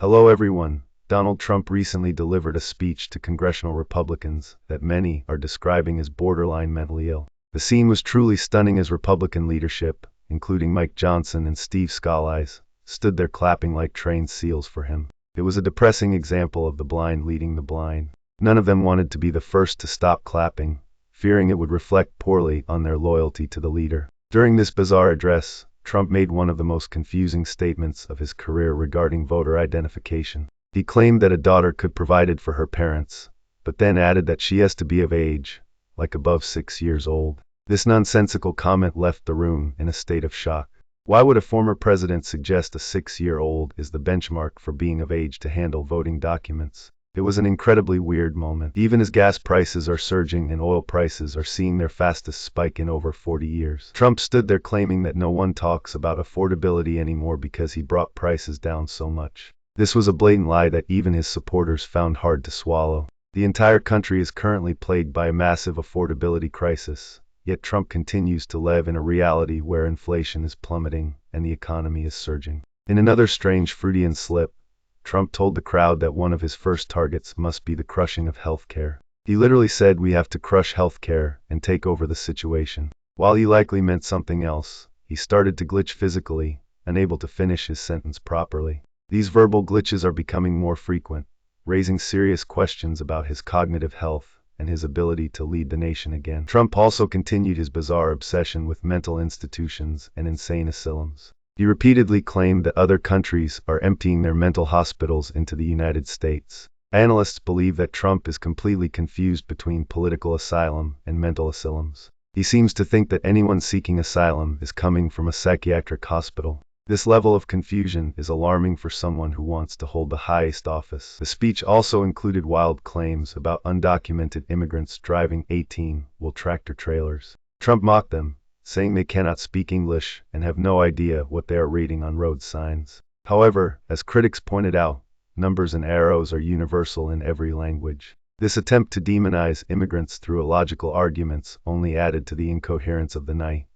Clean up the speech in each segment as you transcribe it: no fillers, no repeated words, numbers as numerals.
Hello everyone. Donald Trump recently delivered a speech to Congressional Republicans that many are describing as borderline mentally ill. The scene was truly stunning as Republican leadership, including Mike Johnson and Steve Scalise, stood there clapping like trained seals for him. It was a depressing example of the blind leading the blind. None of them wanted to be the first to stop clapping, fearing it would reflect poorly on their loyalty to the leader. During this bizarre address, Trump made one of the most confusing statements of his career regarding voter identification. He claimed that a daughter could provide it for her parents, but then added that she has to be of age, like above 6 years old. This nonsensical comment left the room in a state of shock. Why would a former president suggest a 6-year-old is the benchmark for being of age to handle voting documents? It was an incredibly weird moment. Even as gas prices are surging and oil prices are seeing their fastest spike in over 40 years. Trump stood there claiming that no one talks about affordability anymore because he brought prices down so much. This was a blatant lie that even his supporters found hard to swallow. The entire country is currently plagued by a massive affordability crisis, yet Trump continues to live in a reality where inflation is plummeting and the economy is surging. In another strange Freudian slip, Trump told the crowd that one of his first targets must be the crushing of healthcare. He literally said we have to crush healthcare and take over the situation. While he likely meant something else, he started to glitch physically, unable to finish his sentence properly. These verbal glitches are becoming more frequent, raising serious questions about his cognitive health and his ability to lead the nation again. Trump also continued his bizarre obsession with mental institutions and insane asylums. He repeatedly claimed that other countries are emptying their mental hospitals into the United States. Analysts believe that Trump is completely confused between political asylum and mental asylums. He seems to think that anyone seeking asylum is coming from a psychiatric hospital. This level of confusion is alarming for someone who wants to hold the highest office. The speech also included wild claims about undocumented immigrants driving 18-wheel tractor trailers. Trump mocked them, saying they cannot speak English and have no idea what they are reading on road signs. However, as critics pointed out, numbers and arrows are universal in every language. This attempt to demonize immigrants through illogical arguments only added to the incoherence of the night,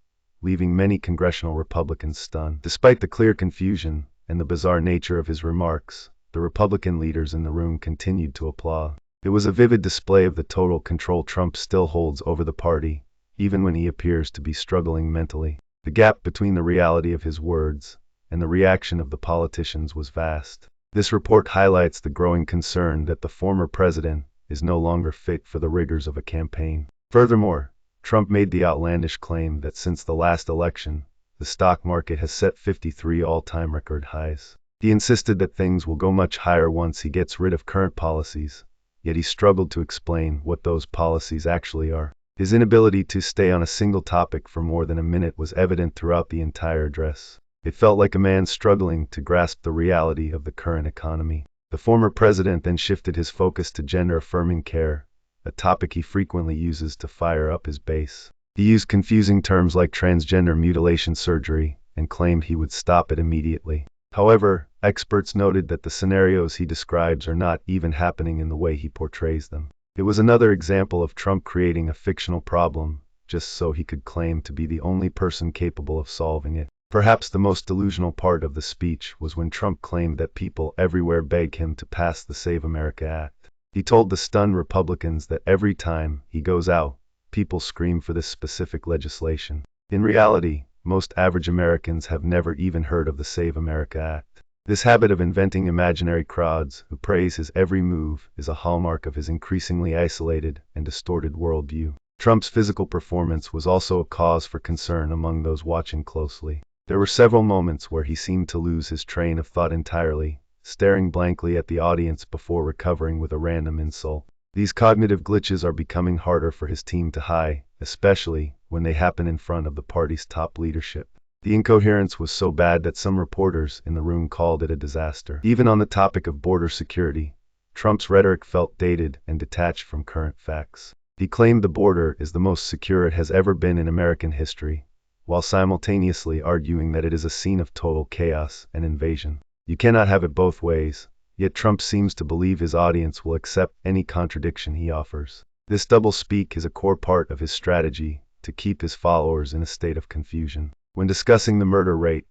leaving many congressional Republicans stunned. Despite the clear confusion and the bizarre nature of his remarks, the Republican leaders in the room continued to applaud. It was a vivid display of the total control Trump still holds over the party, even when he appears to be struggling mentally. The gap between the reality of his words and the reaction of the politicians was vast. This report highlights the growing concern that the former president is no longer fit for the rigors of a campaign. Furthermore, Trump made the outlandish claim that since the last election, the stock market has set 53 all-time record highs. He insisted that things will go much higher once he gets rid of current policies, yet he struggled to explain what those policies actually are. His inability to stay on a single topic for more than a minute was evident throughout the entire address. It felt like a man struggling to grasp the reality of the current economy. The former president then shifted his focus to gender-affirming care, a topic he frequently uses to fire up his base. He used confusing terms like transgender mutilation surgery and claimed he would stop it immediately. However, experts noted that the scenarios he describes are not even happening in the way he portrays them. It was another example of Trump creating a fictional problem, just so he could claim to be the only person capable of solving it. Perhaps the most delusional part of the speech was when Trump claimed that people everywhere beg him to pass the Save America Act. He told the stunned Republicans that every time he goes out, people scream for this specific legislation. In reality, most average Americans have never even heard of the Save America Act. This habit of inventing imaginary crowds who praise his every move is a hallmark of his increasingly isolated and distorted worldview. Trump's physical performance was also a cause for concern among those watching closely. There were several moments where he seemed to lose his train of thought entirely, staring blankly at the audience before recovering with a random insult. These cognitive glitches are becoming harder for his team to hide, especially when they happen in front of the party's top leadership. The incoherence was so bad that some reporters in the room called it a disaster. Even on the topic of border security, Trump's rhetoric felt dated and detached from current facts. He claimed the border is the most secure it has ever been in American history, while simultaneously arguing that it is a scene of total chaos and invasion. You cannot have it both ways, yet Trump seems to believe his audience will accept any contradiction he offers. This doublespeak is a core part of his strategy to keep his followers in a state of confusion. When discussing the murder rate,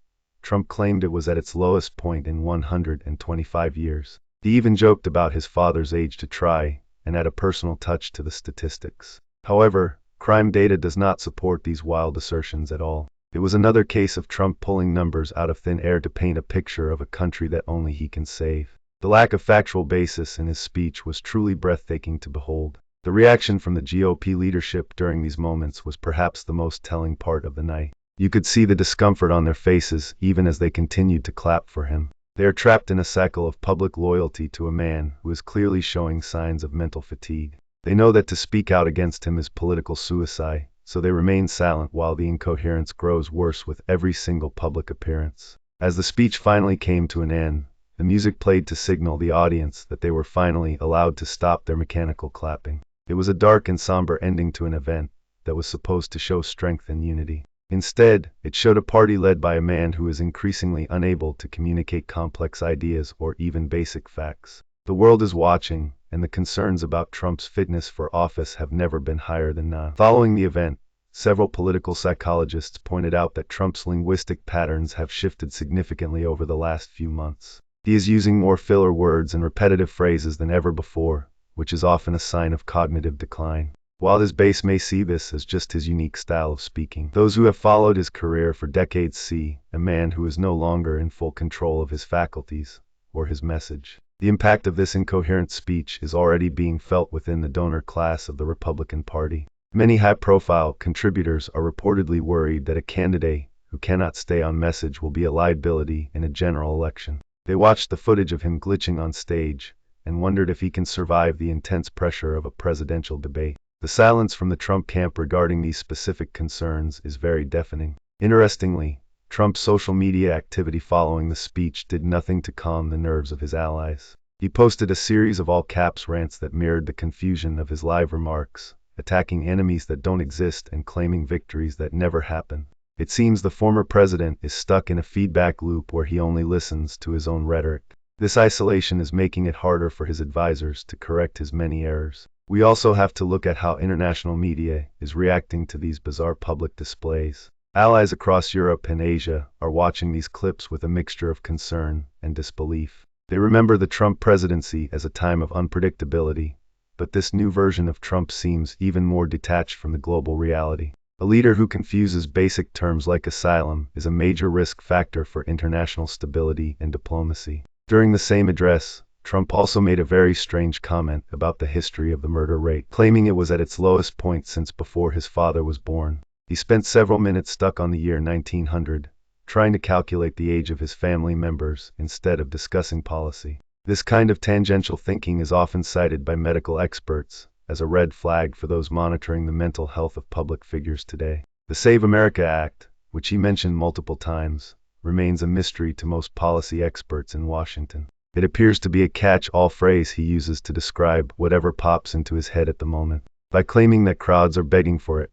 Trump claimed it was at its lowest point in 125 years. He even joked about his father's age to try and add a personal touch to the statistics. However, crime data does not support these wild assertions at all. It was another case of Trump pulling numbers out of thin air to paint a picture of a country that only he can save. The lack of factual basis in his speech was truly breathtaking to behold. The reaction from the GOP leadership during these moments was perhaps the most telling part of the night. You could see the discomfort on their faces even as they continued to clap for him. They are trapped in a cycle of public loyalty to a man who is clearly showing signs of mental fatigue. They know that to speak out against him is political suicide, so they remain silent while the incoherence grows worse with every single public appearance. As the speech finally came to an end, the music played to signal the audience that they were finally allowed to stop their mechanical clapping. It was a dark and somber ending to an event that was supposed to show strength and unity. Instead, it showed a party led by a man who is increasingly unable to communicate complex ideas or even basic facts. The world is watching, and the concerns about Trump's fitness for office have never been higher than now. Following the event, several political psychologists pointed out that Trump's linguistic patterns have shifted significantly over the last few months. He is using more filler words and repetitive phrases than ever before, which is often a sign of cognitive decline. While his base may see this as just his unique style of speaking, those who have followed his career for decades see a man who is no longer in full control of his faculties or his message. The impact of this incoherent speech is already being felt within the donor class of the Republican Party. Many high-profile contributors are reportedly worried that a candidate who cannot stay on message will be a liability in a general election. They watched the footage of him glitching on stage and wondered if he can survive the intense pressure of a presidential debate. The silence from the Trump camp regarding these specific concerns is very deafening. Interestingly, Trump's social media activity following the speech did nothing to calm the nerves of his allies. He posted a series of all-caps rants that mirrored the confusion of his live remarks, attacking enemies that don't exist and claiming victories that never happen. It seems the former president is stuck in a feedback loop where he only listens to his own rhetoric. This isolation is making it harder for his advisors to correct his many errors. We also have to look at how international media is reacting to these bizarre public displays. Allies across Europe and Asia are watching these clips with a mixture of concern and disbelief. They remember the Trump presidency as a time of unpredictability, but this new version of Trump seems even more detached from the global reality. A leader who confuses basic terms like asylum is a major risk factor for international stability and diplomacy. During the same address, Trump also made a very strange comment about the history of the murder rate, claiming it was at its lowest point since before his father was born. He spent several minutes stuck on the year 1900, trying to calculate the age of his family members instead of discussing policy. This kind of tangential thinking is often cited by medical experts as a red flag for those monitoring the mental health of public figures today. The Save America Act, which he mentioned multiple times, remains a mystery to most policy experts in Washington. It appears to be a catch-all phrase he uses to describe whatever pops into his head at the moment. By claiming that crowds are begging for it,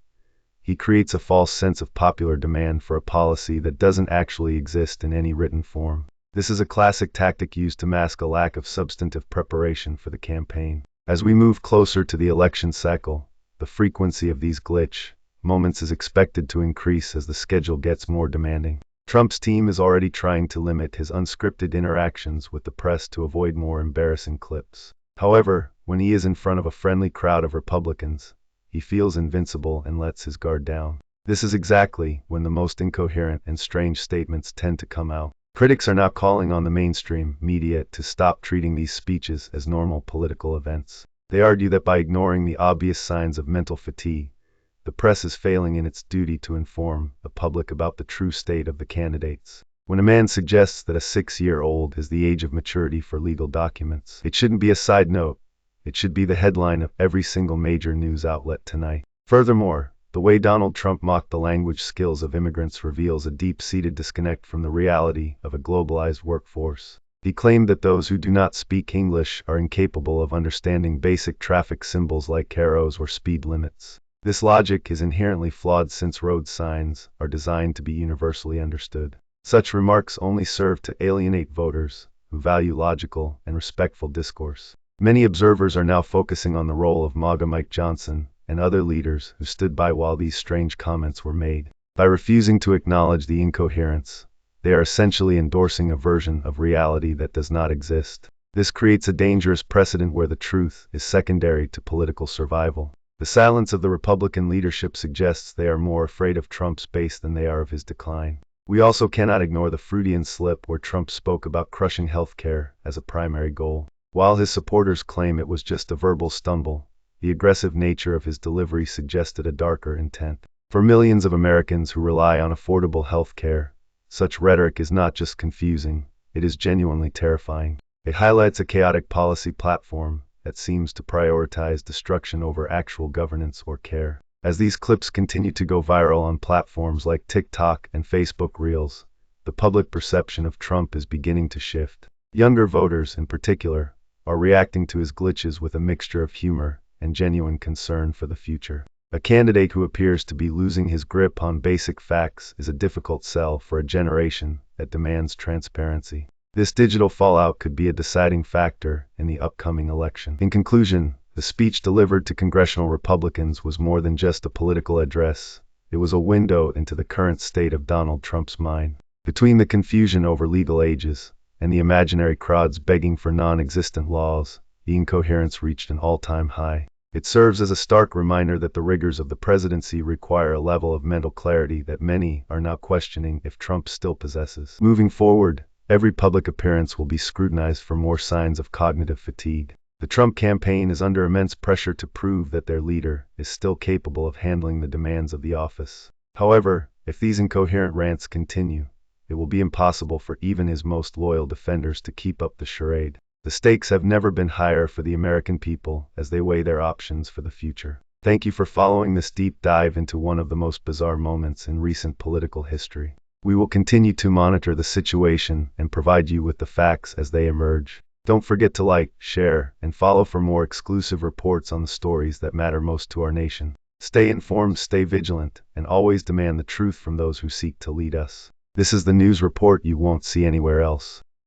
he creates a false sense of popular demand for a policy that doesn't actually exist in any written form. This is a classic tactic used to mask a lack of substantive preparation for the campaign. As we move closer to the election cycle, the frequency of these glitch moments is expected to increase as the schedule gets more demanding. Trump's team is already trying to limit his unscripted interactions with the press to avoid more embarrassing clips. However, when he is in front of a friendly crowd of Republicans, he feels invincible and lets his guard down. This is exactly when the most incoherent and strange statements tend to come out. Critics are now calling on the mainstream media to stop treating these speeches as normal political events. They argue that by ignoring the obvious signs of mental fatigue, the press is failing in its duty to inform the public about the true state of the candidates. When a man suggests that a 6-year-old is the age of maturity for legal documents, it shouldn't be a side note. It should be the headline of every single major news outlet tonight. Furthermore, the way Donald Trump mocked the language skills of immigrants reveals a deep-seated disconnect from the reality of a globalized workforce. He claimed that those who do not speak English are incapable of understanding basic traffic symbols like arrows or speed limits. This logic is inherently flawed since road signs are designed to be universally understood. Such remarks only serve to alienate voters who value logical and respectful discourse. Many observers are now focusing on the role of MAGA Mike Johnson and other leaders who stood by while these strange comments were made. By refusing to acknowledge the incoherence, They are essentially endorsing a version of reality that does not exist. This creates a dangerous precedent where the truth is secondary to political survival. The silence of the Republican leadership suggests they are more afraid of Trump's base than they are of his decline. We also cannot ignore the Freudian slip where Trump spoke about crushing healthcare as a primary goal. While his supporters claim it was just a verbal stumble, the aggressive nature of his delivery suggested a darker intent. For millions of Americans who rely on affordable health care, such rhetoric is not just confusing, it is genuinely terrifying. It highlights a chaotic policy platform that seems to prioritize destruction over actual governance or care. As these clips continue to go viral on platforms like TikTok and Facebook Reels, the public perception of Trump is beginning to shift. Younger voters, in particular, are reacting to his glitches with a mixture of humor and genuine concern for the future. A candidate who appears to be losing his grip on basic facts is a difficult sell for a generation that demands transparency. This digital fallout could be a deciding factor in the upcoming election. In conclusion, the speech delivered to congressional Republicans was more than just a political address. It was a window into the current state of Donald Trump's mind. Between the confusion over legal ages and the imaginary crowds begging for non-existent laws, the incoherence reached an all-time high. It serves as a stark reminder that the rigors of the presidency require a level of mental clarity that many are now questioning if Trump still possesses. Moving forward, every public appearance will be scrutinized for more signs of cognitive fatigue. The Trump campaign is under immense pressure to prove that their leader is still capable of handling the demands of the office. However, if these incoherent rants continue, it will be impossible for even his most loyal defenders to keep up the charade. The stakes have never been higher for the American people as they weigh their options for the future. Thank you for following this deep dive into one of the most bizarre moments in recent political history. We will continue to monitor the situation and provide you with the facts as they emerge. Don't forget to like, share, and follow for more exclusive reports on the stories that matter most to our nation. Stay informed, stay vigilant, and always demand the truth from those who seek to lead us. This is the news report you won't see anywhere else.